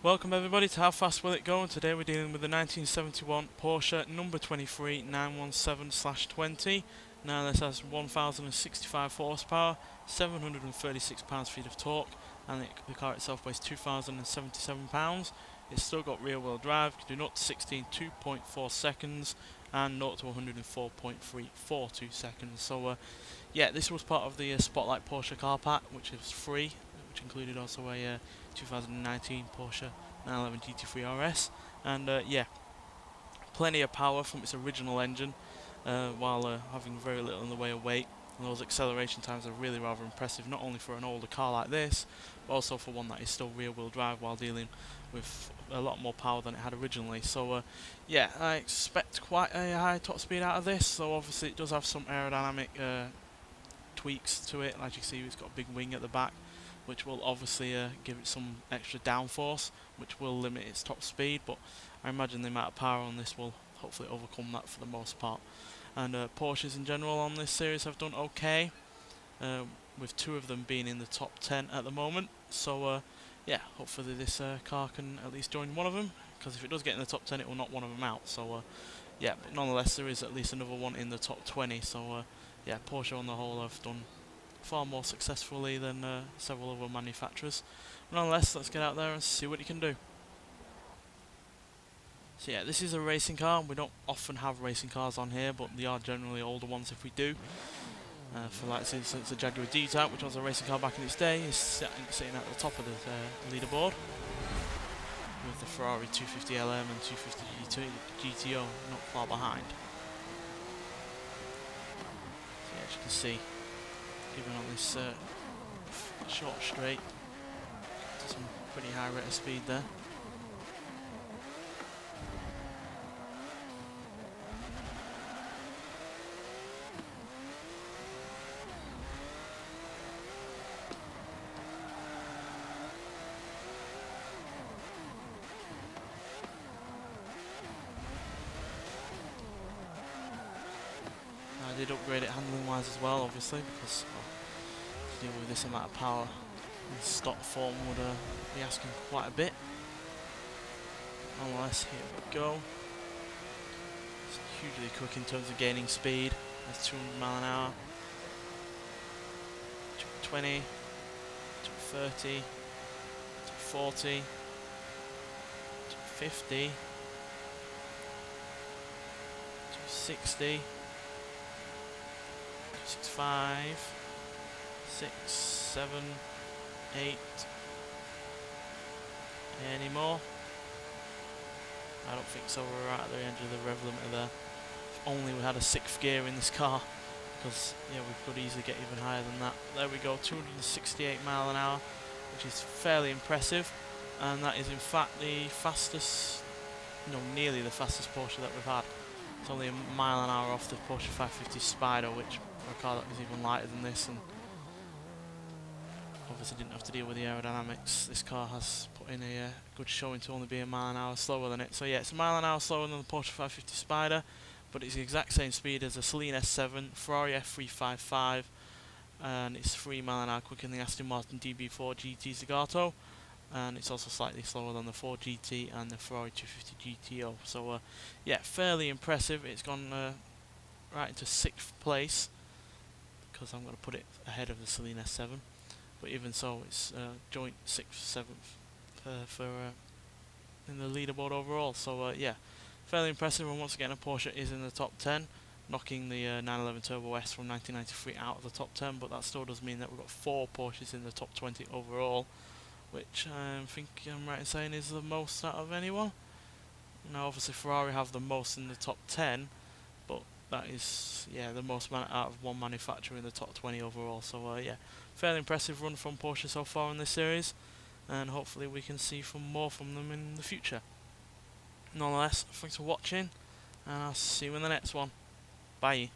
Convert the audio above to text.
Welcome everybody to How Fast Will It Go, and today we're dealing with the 1971 Porsche number 23 917/20. Now this has 1065 horsepower, 736 pounds-feet of torque, and the car itself weighs 2077 pounds. It's still got rear wheel drive, can do 0 to 60 in 2.4 seconds and 0 to 100 in 4.342 seconds. So yeah, this was part of the Spotlight Porsche car pack, which is free, which included also a 2019 Porsche 911 GT3 RS, and yeah, plenty of power from its original engine, while having very little in the way of weight. And those acceleration times are really rather impressive, not only for an older car like this, but also for one that is still rear-wheel drive while dealing with a lot more power than it had originally. So yeah, I expect quite a high top speed out of this. So obviously it does have some aerodynamic tweaks to it. Like you see, it's got a big wing at the back, which will obviously give it some extra downforce, which will limit its top speed, but I imagine the amount of power on this will hopefully overcome that for the most part. And Porsches in general on this series have done okay, with two of them being in the top 10 at the moment. So yeah, hopefully this car can at least join one of them, because if it does get in the top 10 it will knock one of them out. So yeah, but nonetheless there is at least another one in the top 20. So yeah, Porsche on the whole have done far more successfully than several other manufacturers. Nonetheless, let's get out there and see what you can do. So yeah, this is a racing car. We don't often have racing cars on here, but they are generally older ones if we do. For like instance, the Jaguar D-Type, which was a racing car back in its day, is sitting at the top of the leaderboard, with the Ferrari 250 LM and 250 GTO not far behind. So yeah, as you can see, even on this short straight, to some pretty high rate of speed there. I did upgrade it handling wise as well, obviously, because to deal with this amount of power in stock form would be asking quite a bit. Nonetheless, here we go. It's hugely quick in terms of gaining speed. That's 200 mile an hour, 220, 230, 240, 250, 260, 265, 6, 7, 8. Any more? I don't think so. We're right at the end of the rev limiter there. If only we had a 6th gear in this car, because yeah, we could easily get even higher than that. There we go, 268 mile an hour, which is fairly impressive, and that is in fact the fastest, no, nearly the fastest Porsche that we've had. It's only a mile an hour off the Porsche 550 Spyder, which for a car that was even lighter than this, and obviously didn't have to deal with the aerodynamics. This car has put in a good showing to only be a mile an hour slower than it. So yeah, it's a mile an hour slower than the Porsche 550 Spyder, but it's the exact same speed as a Saleen S7, Ferrari F355, and it's 3 mile an hour quicker than the Aston Martin DB4 GT Zagato, and it's also slightly slower than the 4GT and the Ferrari 250 GTO. So yeah, fairly impressive. It's gone right into 6th place, because I'm going to put it ahead of the Saleen S7. But even so, it's joint 6th, 7th in the leaderboard overall. So yeah, fairly impressive. And once again, a Porsche is in the top 10, knocking the 911 Turbo S from 1993 out of the top 10. But that still does mean that we've got 4 Porsches in the top 20 overall, which I think I'm right in saying is the most out of anyone. Now obviously Ferrari have the most in the top 10, but that is, yeah, the most out of one manufacturer in the top 20 overall. So yeah, fairly impressive run from Porsche so far in this series, and hopefully we can see more from them in the future. Nonetheless, thanks for watching, and I'll see you in the next one. Bye.